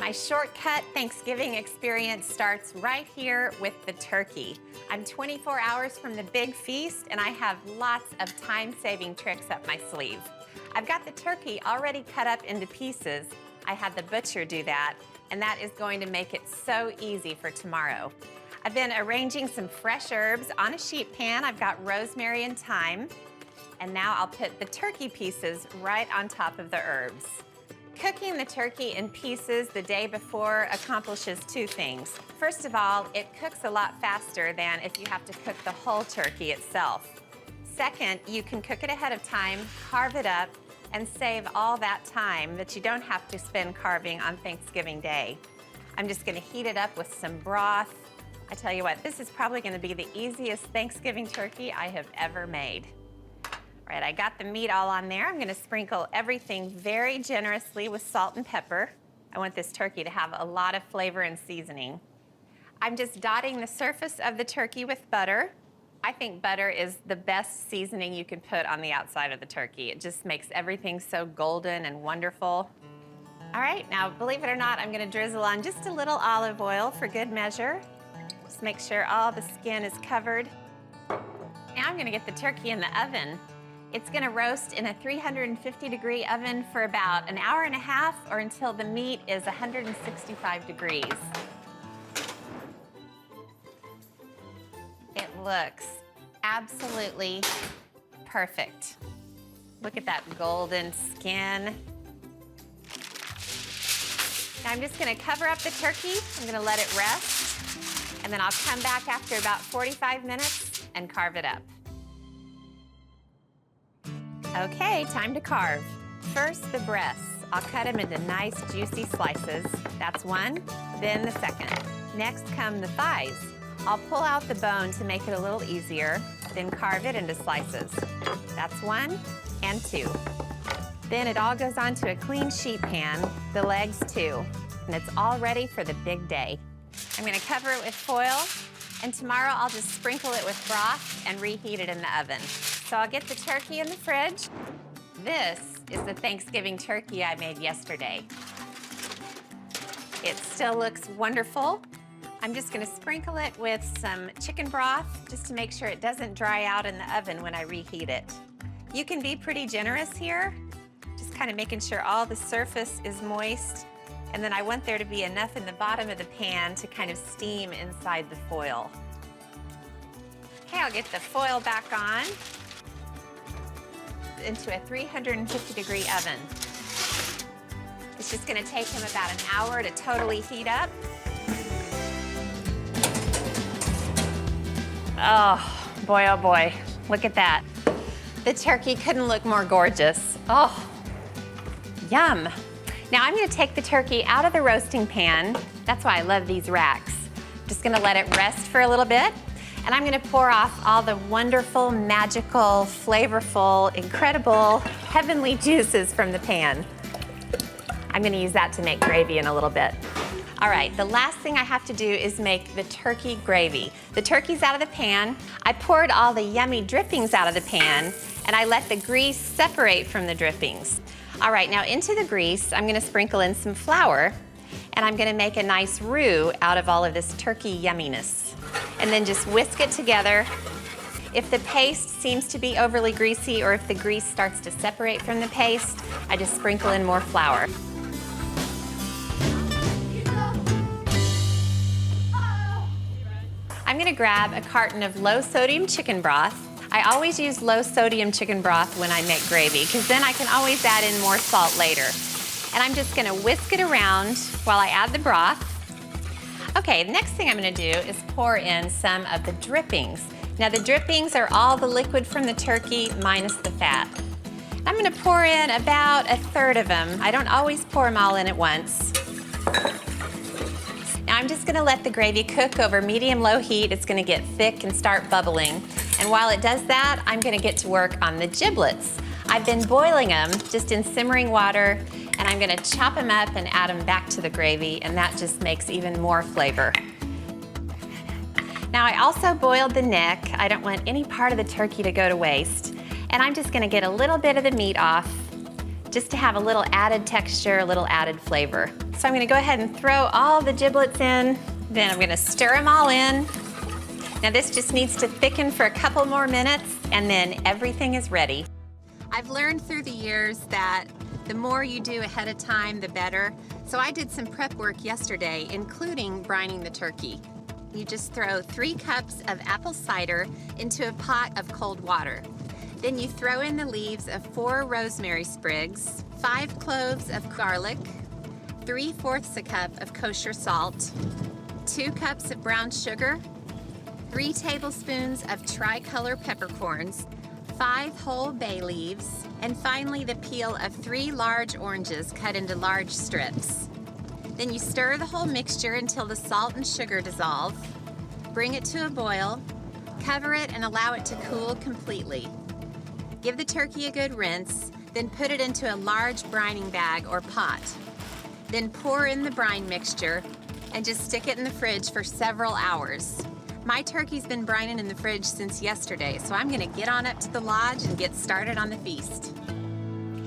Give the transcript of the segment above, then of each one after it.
My shortcut Thanksgiving experience starts right here with the turkey. I'm 24 hours from the big feast and I have lots of time-saving tricks up my sleeve. I've got the turkey already cut up into pieces. I had the butcher do that, and that is going to make it so easy for tomorrow. I've been arranging some fresh herbs on a sheet pan. I've got rosemary and thyme, and now I'll put the turkey pieces right on top of the herbs. Cooking the turkey in pieces the day before accomplishes two things. First of all, it cooks a lot faster than if you have to cook the whole turkey itself. Second, you can cook it ahead of time, carve it up, and save all that time that you don't have to spend carving on Thanksgiving Day. I'm just gonna heat it up with some broth. I tell you what, this is probably gonna be the easiest Thanksgiving turkey I have ever made. All right, I got the meat all on there. I'm gonna sprinkle everything very generously with salt and pepper. I want this turkey to have a lot of flavor and seasoning. I'm just dotting the surface of the turkey with butter. I think butter is the best seasoning you can put on the outside of the turkey. It just makes everything so golden and wonderful. All right, now believe it or not, I'm gonna drizzle on just a little olive oil for good measure. Just make sure all the skin is covered. Now I'm gonna get the turkey in the oven. It's gonna roast in a 350-degree oven for about an hour and a half or until the meat is 165 degrees. It looks absolutely perfect. Look at that golden skin. Now I'm just gonna cover up the turkey. I'm gonna let it rest, and then I'll come back after about 45 minutes and carve it up. Okay, time to carve. First, the breasts. I'll cut them into nice, juicy slices. That's one, then the second. Next come the thighs. I'll pull out the bone to make it a little easier, then carve it into slices. That's one and two. Then it all goes onto a clean sheet pan, the legs too, and it's all ready for the big day. I'm gonna cover it with foil, and tomorrow I'll just sprinkle it with broth and reheat it in the oven. So I'll get the turkey in the fridge. This is the Thanksgiving turkey I made yesterday. It still looks wonderful. I'm just gonna sprinkle it with some chicken broth just to make sure it doesn't dry out in the oven when I reheat it. You can be pretty generous here, just kind of making sure all the surface is moist. And then I want there to be enough in the bottom of the pan to kind of steam inside the foil. Okay, I'll get the foil back on into a 350-degree oven. It's just gonna take him about an hour to totally heat up. Oh boy, look at that. The turkey couldn't look more gorgeous. Oh, yum. Now I'm gonna take the turkey out of the roasting pan. That's why I love these racks. Just gonna let it rest for a little bit, and I'm gonna pour off all the wonderful, magical, flavorful, incredible, heavenly juices from the pan. I'm gonna use that to make gravy in a little bit. All right, the last thing I have to do is make the turkey gravy. The turkey's out of the pan. I poured all the yummy drippings out of the pan, and I let the grease separate from the drippings. All right, now into the grease, I'm gonna sprinkle in some flour, and I'm gonna make a nice roux out of all of this turkey yumminess. And then just whisk it together. If the paste seems to be overly greasy or if the grease starts to separate from the paste, I just sprinkle in more flour. I'm gonna grab a carton of low-sodium chicken broth. I always use low-sodium chicken broth when I make gravy because then I can always add in more salt later. And I'm just gonna whisk it around while I add the broth. Okay, the next thing I'm gonna do is pour in some of the drippings. Now the drippings are all the liquid from the turkey minus the fat. I'm gonna pour in about a third of them. I don't always pour them all in at once. Now I'm just gonna let the gravy cook over medium-low heat. It's gonna get thick and start bubbling. And while it does that, I'm gonna get to work on the giblets. I've been boiling them just in simmering water, and I'm gonna chop them up and add them back to the gravy, and that just makes even more flavor. Now I also boiled the neck. I don't want any part of the turkey to go to waste. And I'm just gonna get a little bit of the meat off, just to have a little added texture, a little added flavor. So I'm gonna go ahead and throw all the giblets in, then I'm gonna stir them all in. Now this just needs to thicken for a couple more minutes, and then everything is ready. I've learned through the years that the more you do ahead of time, the better. So I did some prep work yesterday, including brining the turkey. You just throw 3 cups of apple cider into a pot of cold water. Then you throw in the leaves of 4 rosemary sprigs, 5 cloves of garlic, 3/4 a cup of kosher salt, 2 cups of brown sugar, 3 tablespoons of tricolor peppercorns, 5 whole bay leaves, and finally the peel of 3 large oranges cut into large strips. Then you stir the whole mixture until the salt and sugar dissolve. Bring it to a boil, cover it and allow it to cool completely. Give the turkey a good rinse, then put it into a large brining bag or pot. Then pour in the brine mixture and just stick it in the fridge for several hours. My turkey's been brining in the fridge since yesterday, so I'm gonna get on up to the lodge and get started on the feast.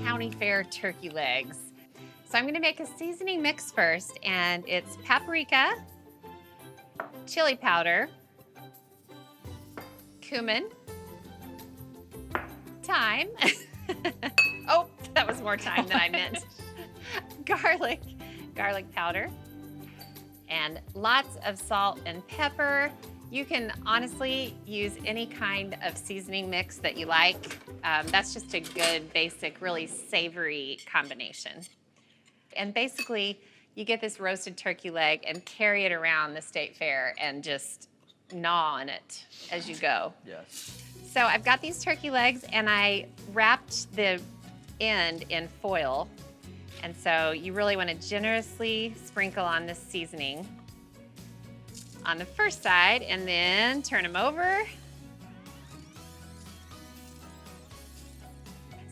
County Fair turkey legs. So I'm gonna make a seasoning mix first, and it's paprika, chili powder, cumin, thyme. Oh, that was more thyme than I meant. Garlic powder, and lots of salt and pepper. You can honestly use any kind of seasoning mix that you like. That's just a good, basic, really savory combination. And basically, you get this roasted turkey leg and carry it around the state fair and just gnaw on it as you go. Yes. So I've got these turkey legs, and I wrapped the end in foil. And so you really want to generously sprinkle on this seasoning on the first side, and then turn them over.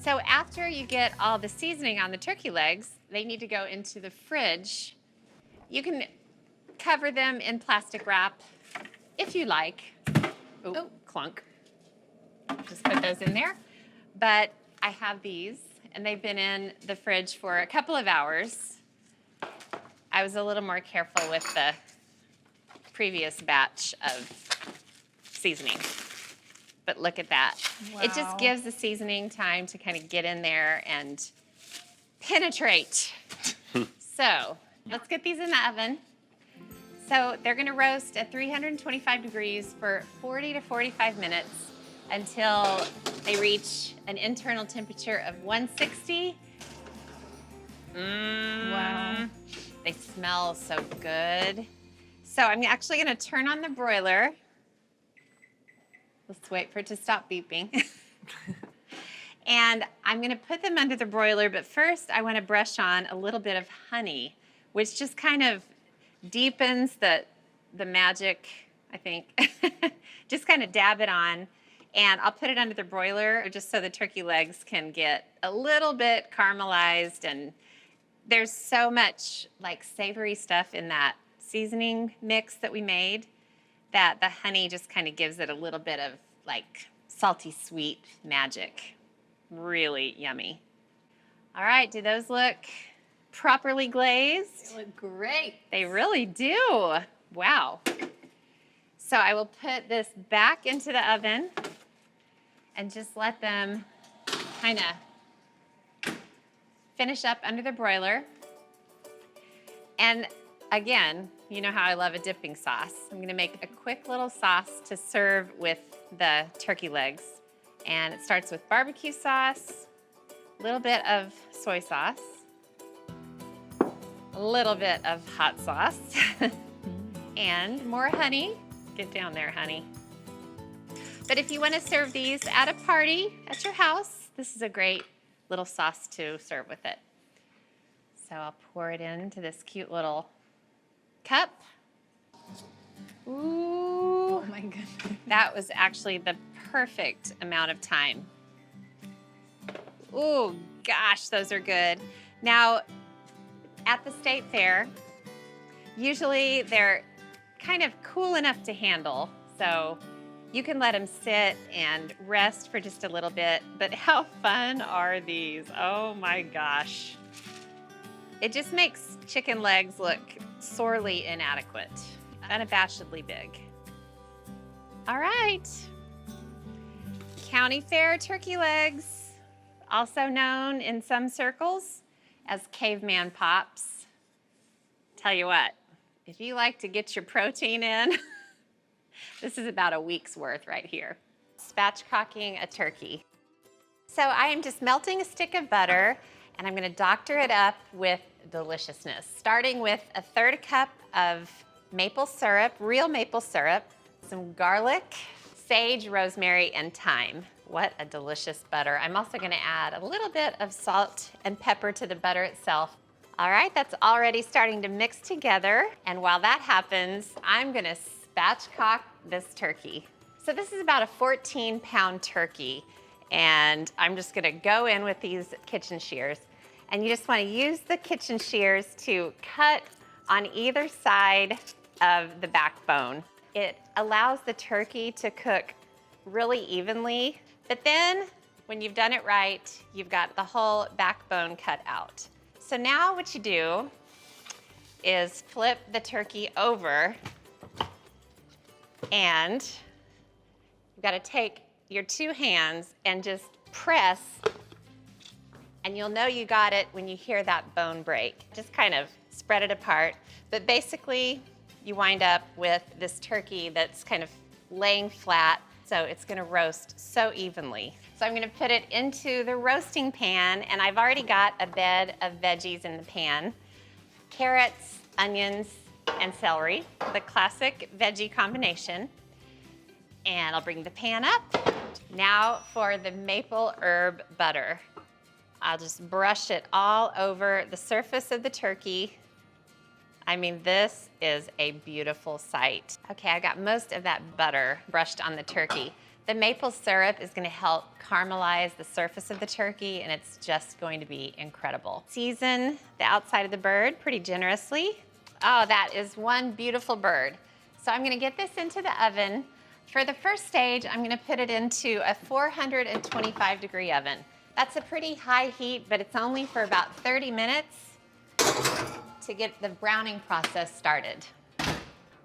So after you get all the seasoning on the turkey legs, they need to go into the fridge. You can cover them in plastic wrap if you like. Oh, clunk. Just put those in there. But I have these, and they've been in the fridge for a couple of hours. I was a little more careful with the previous batch of seasoning. But look at that. Wow. It just gives the seasoning time to kind of get in there and penetrate. So let's get these in the oven. So they're gonna roast at 325 degrees for 40 to 45 minutes until they reach an internal temperature of 160. Wow. They smell so good. So I'm actually gonna turn on the broiler. Let's wait for it to stop beeping. And I'm gonna put them under the broiler, but first I wanna brush on a little bit of honey, which just kind of deepens the magic, I think. Just kind of dab it on, and I'll put it under the broiler just so the turkey legs can get a little bit caramelized. And there's so much like savory stuff in that seasoning mix that we made that the honey just kind of gives it a little bit of like salty sweet magic. Really yummy. All right, do those look properly glazed? They look great. They really do. Wow. So I will put this back into the oven and just let them kind of finish up under the broiler. And again, you know how I love a dipping sauce. I'm gonna make a quick little sauce to serve with the turkey legs. And it starts with barbecue sauce, a little bit of soy sauce, a little bit of hot sauce, and more honey. Get down there, honey. But if you want to serve these at a party at your house, this is a great little sauce to serve with it. So I'll pour it into this cute little cup. Ooh. Oh my goodness. That was actually the perfect amount of time. Ooh, gosh, those are good. Now, at the state fair, usually they're kind of cool enough to handle. So You can let them sit and rest for just a little bit, but how fun are these? Oh my gosh. It just makes chicken legs look sorely inadequate, unabashedly big. All right. County Fair turkey legs, also known in some circles as caveman pops. Tell you what, if you like to get your protein in, this is about a week's worth right here. Spatchcocking a turkey. So I am just melting a stick of butter and I'm gonna doctor it up with deliciousness, starting with a 1/3 cup of maple syrup, real maple syrup, some garlic, sage, rosemary, and thyme. What a delicious butter. I'm also gonna add a little bit of salt and pepper to the butter itself. All right, that's already starting to mix together. And while that happens, I'm gonna spatchcock this turkey. So this is about a 14-pound turkey. And I'm just gonna go in with these kitchen shears. And you just wanna use the kitchen shears to cut on either side of the backbone. It allows the turkey to cook really evenly, but then when you've done it right, you've got the whole backbone cut out. So now what you do is flip the turkey over and you've got to take your 2 hands and just press, and you'll know you got it when you hear that bone break. Just kind of spread it apart, but basically you wind up with this turkey that's kind of laying flat, so it's gonna roast so evenly. So I'm gonna put it into the roasting pan, and I've already got a bed of veggies in the pan. Carrots, onions, and celery, the classic veggie combination. And I'll bring the pan up. Now for the maple herb butter. I'll just brush it all over the surface of the turkey. I mean, this is a beautiful sight. Okay, I got most of that butter brushed on the turkey. The maple syrup is gonna help caramelize the surface of the turkey, and it's just going to be incredible. Season the outside of the bird pretty generously. Oh, that is one beautiful bird. So I'm gonna get this into the oven. For the first stage, I'm gonna put it into a 425-degree oven. That's a pretty high heat, but it's only for about 30 minutes to get the browning process started.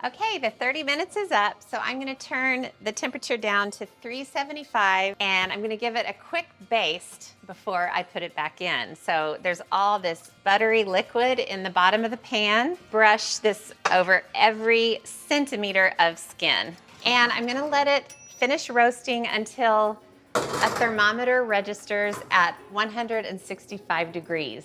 Okay, the 30 minutes is up, so I'm gonna turn the temperature down to 375, and I'm gonna give it a quick baste before I put it back in. So there's all this buttery liquid in the bottom of the pan. Brush this over every centimeter of skin. And I'm gonna let it finish roasting until a thermometer registers at 165 degrees.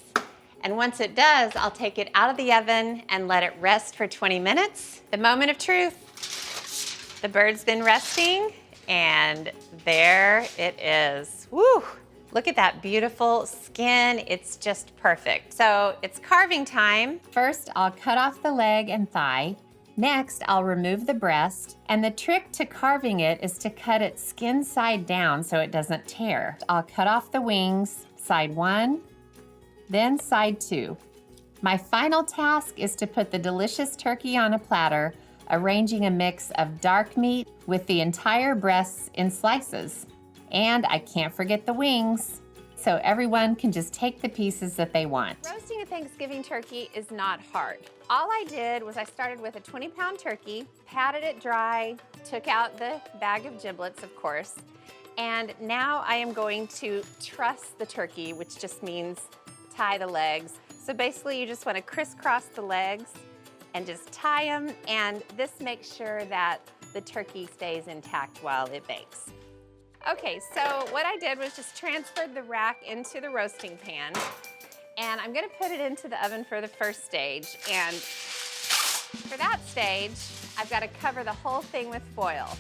And once it does, I'll take it out of the oven and let it rest for 20 minutes. The moment of truth. The bird's been resting, and there it is. Woo! Look at that beautiful skin. It's just perfect. So it's carving time. First, I'll cut off the leg and thigh. Next, I'll remove the breast, and the trick to carving it is to cut it skin side down so it doesn't tear. I'll cut off the wings, side 1, then side 2. My final task is to put the delicious turkey on a platter, arranging a mix of dark meat with the entire breasts in slices. And I can't forget the wings, so everyone can just take the pieces that they want. Roasting a Thanksgiving turkey is not hard. All I did was I started with a 20-pound turkey, patted it dry, took out the bag of giblets, of course, and now I am going to truss the turkey, which just means tie the legs. So basically you just want to crisscross the legs and just tie them, and this makes sure that the turkey stays intact while it bakes. Okay, so what I did was just transferred the rack into the roasting pan, and I'm gonna put it into the oven for the first stage. And for that stage, I've got to cover the whole thing with foil.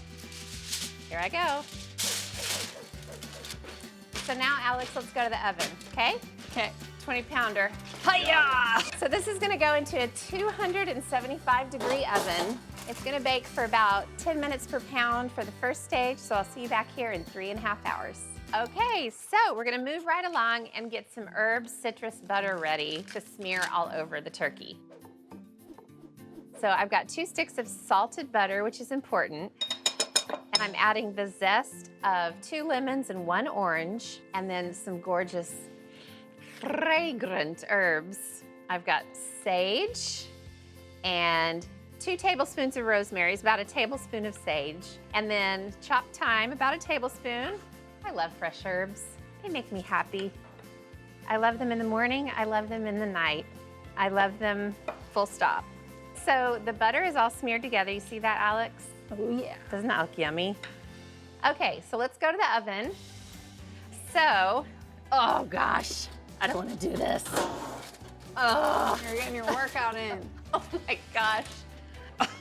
Here I go. So now, Alex, let's go to the oven, okay? Okay. 20-pounder. Hi-ya! So this is gonna go into a 275-degree oven. It's gonna bake for about 10 minutes per pound for the first stage, so I'll see you back here in 3.5 hours. Okay, so we're gonna move right along and get some herb citrus butter ready to smear all over the turkey. So I've got 2 sticks of salted butter, which is important, and I'm adding the zest of 2 lemons and 1 orange, and then some gorgeous fragrant herbs. I've got sage and 2 tablespoons of rosemary, about a tablespoon of sage, and then chopped thyme, about a tablespoon. I love fresh herbs. They make me happy. I love them in the morning. I love them in the night. I love them full stop. So the butter is all smeared together. You see that, Alex? Oh yeah. Doesn't that look yummy? Okay, so let's go to the oven. So, oh gosh, I don't want to do this. Oh, You're getting your workout in. oh my gosh.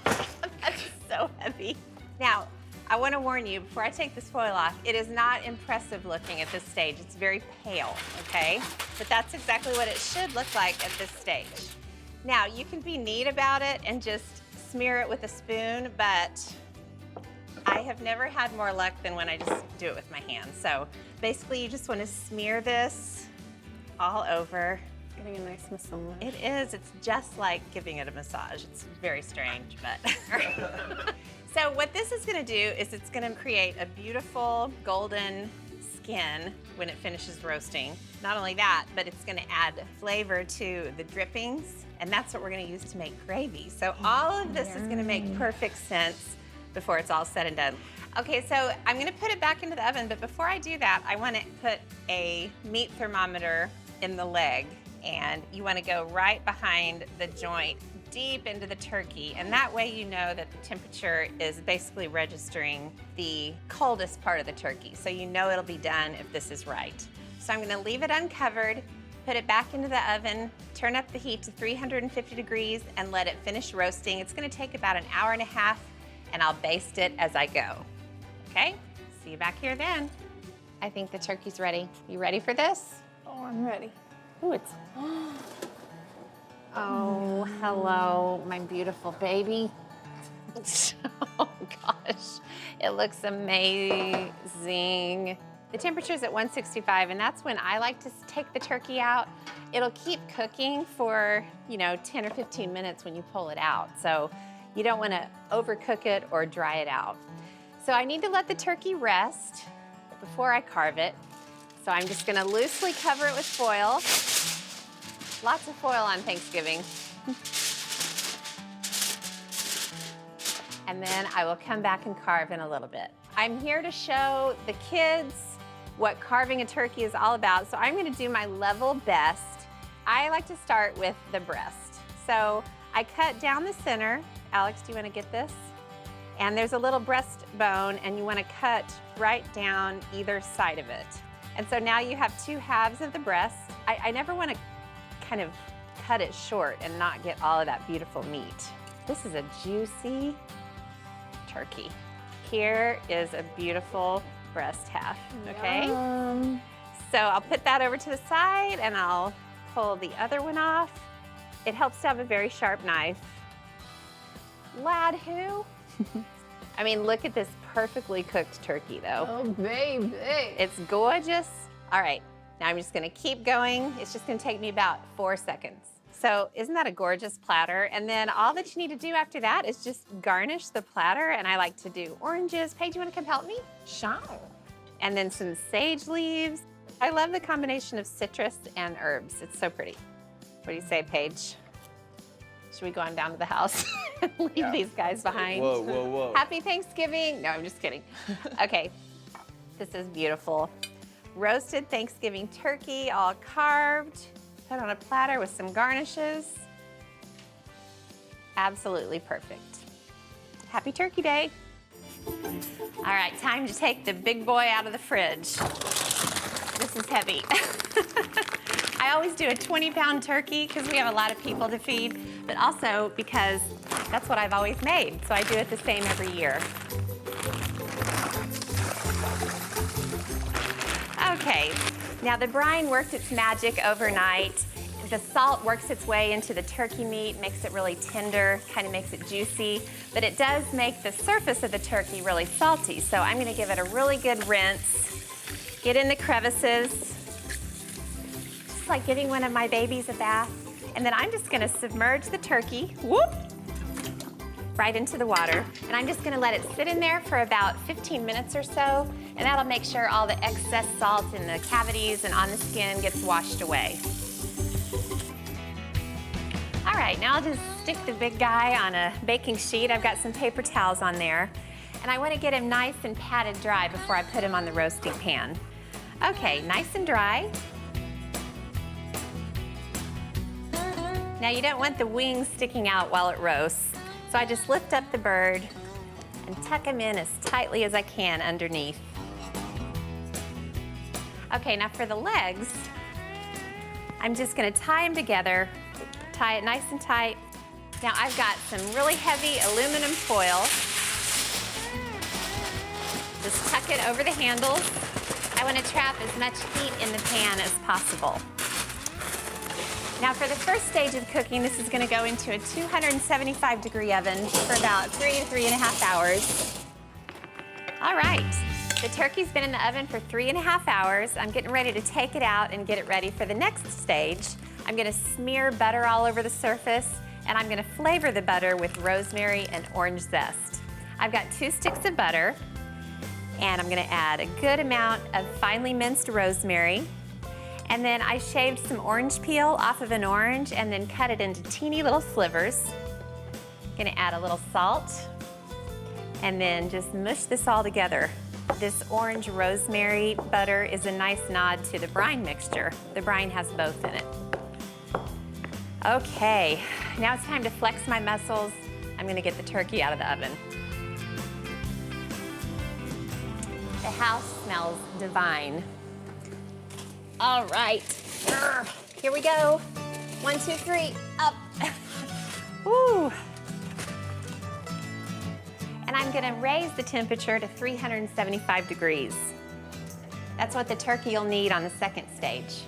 That's so heavy. Now, I want to warn you, before I take this foil off, it is not impressive looking at this stage. It's very pale, okay? But that's exactly what it should look like at this stage. Now, you can be neat about it and just smear it with a spoon, but I have never had more luck than when I just do it with my hands. So basically, you just want to smear this all over. Getting a nice massage. It is. It's just like giving it a massage. It's very strange, but. So what this is going to do is it's going to create a beautiful golden skin when it finishes roasting. Not only that, but it's going to add flavor to the drippings, and that's what we're going to use to make gravy. So all of this is going to make perfect sense before it's all said and done. Okay, so I'm going to put it back into the oven, but before I do that, I want to put a meat thermometer in the leg, and you want to go right behind the joint, deep into the turkey, and that way you know that the temperature is basically registering the coldest part of the turkey, so you know it'll be done if this is right. So I'm gonna leave it uncovered, put it back into the oven, turn up the heat to 350 degrees, and let it finish roasting. It's gonna take about an hour and a half, and I'll baste it as I go. Okay? See you back here then. I think the turkey's ready. You ready for this? Oh, I'm ready. Ooh, it's... Oh, hello, my beautiful baby. Oh gosh, it looks amazing. The temperature's at 165, and that's when I like to take the turkey out. It'll keep cooking for, 10 or 15 minutes when you pull it out. So you don't want to overcook it or dry it out. So I need to let the turkey rest before I carve it. So I'm just gonna loosely cover it with foil. Lots of foil on Thanksgiving. And then I will come back and carve in a little bit. I'm here to show the kids what carving a turkey is all about, so I'm gonna do my level best. I like to start with the breast. So I cut down the center. Alex, do you wanna get this? And there's a little breastbone, and you wanna cut right down either side of it. And so now you have 2 halves of the breast. I never wanna kind of cut it short and not get all of that beautiful meat. This is a juicy turkey. Here is a beautiful breast half, okay? Yum. So I'll put that over to the side, and I'll pull the other one off. It helps to have a very sharp knife. Lad who? I mean, look at this perfectly cooked turkey though. Oh, baby. It's gorgeous. All right. Now I'm just gonna keep going. It's just gonna take me about 4 seconds. So isn't that a gorgeous platter? And then all that you need to do after that is just garnish the platter. And I like to do oranges. Paige, do you wanna come help me? Sure. And then some sage leaves. I love the combination of citrus and herbs. It's so pretty. What do you say, Paige? Should we go on down to the house and leave these guys behind? Whoa, whoa, whoa. Happy Thanksgiving. No, I'm just kidding. Okay, this is beautiful. Roasted Thanksgiving turkey, all carved, put on a platter with some garnishes. Absolutely perfect. Happy Turkey Day. All right, time to take the big boy out of the fridge. This is heavy. I always do a 20-pound turkey because we have a lot of people to feed, but also because that's what I've always made, so I do it the same every year. Okay, now the brine works its magic overnight. The salt works its way into the turkey meat, makes it really tender, kind of makes it juicy, but it does make the surface of the turkey really salty. So I'm gonna give it a really good rinse, get in the crevices, just like giving one of my babies a bath. And then I'm just gonna submerge the turkey, whoop, right into the water. And I'm just gonna let it sit in there for about 15 minutes or so, and that'll make sure all the excess salt in the cavities and on the skin gets washed away. All right, now I'll just stick the big guy on a baking sheet. I've got some paper towels on there, and I wanna get him nice and patted dry before I put him on the roasting pan. Okay, nice and dry. Now you don't want the wings sticking out while it roasts, so I just lift up the bird and tuck him in as tightly as I can underneath. Okay, now for the legs, I'm just gonna tie them together, tie it nice and tight. Now I've got some really heavy aluminum foil. Just tuck it over the handles. I wanna trap as much heat in the pan as possible. Now for the first stage of cooking, this is gonna go into a 275-degree oven for about 3 to 3.5 hours. All right, the turkey's been in the oven for 3.5 hours. I'm getting ready to take it out and get it ready for the next stage. I'm gonna smear butter all over the surface, and I'm gonna flavor the butter with rosemary and orange zest. I've got 2 sticks of butter, and I'm gonna add a good amount of finely minced rosemary. And then I shaved some orange peel off of an orange and then cut it into teeny little slivers. Gonna add a little salt and then just mush this all together. This orange rosemary butter is a nice nod to the brine mixture. The brine has both in it. Okay, now it's time to flex my muscles. I'm gonna get the turkey out of the oven. The house smells divine. All right, here we go. 1, 2, 3, up. Woo. And I'm gonna raise the temperature to 375 degrees. That's what the turkey will need on the second stage.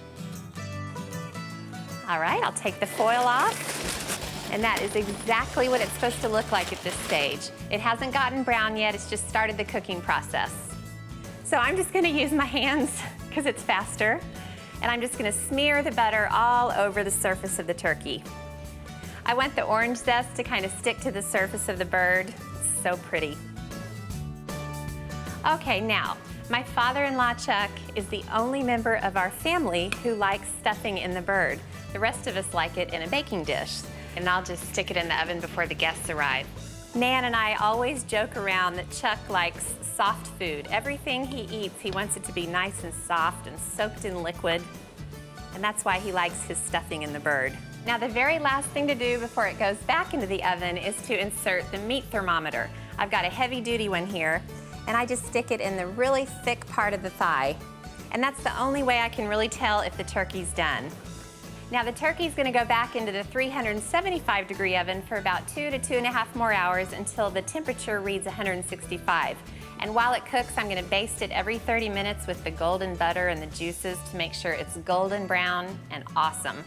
All right, I'll take the foil off. And that is exactly what it's supposed to look like at this stage. It hasn't gotten brown yet, it's just started the cooking process. So I'm just gonna use my hands because it's faster. And I'm just gonna smear the butter all over the surface of the turkey. I want the orange zest to kind of stick to the surface of the bird. It's so pretty. Okay, now, my father-in-law Chuck is the only member of our family who likes stuffing in the bird. The rest of us like it in a baking dish. And I'll just stick it in the oven before the guests arrive. Nan and I always joke around that Chuck likes soft food. Everything he eats, he wants it to be nice and soft and soaked in liquid. And that's why he likes his stuffing in the bird. Now the very last thing to do before it goes back into the oven is to insert the meat thermometer. I've got a heavy duty one here, and I just stick it in the really thick part of the thigh. And that's the only way I can really tell if the turkey's done. Now the turkey's gonna go back into the 375-degree oven for about 2 to 2.5 more hours until the temperature reads 165. And while it cooks, I'm gonna baste it every 30 minutes with the golden butter and the juices to make sure it's golden brown and awesome.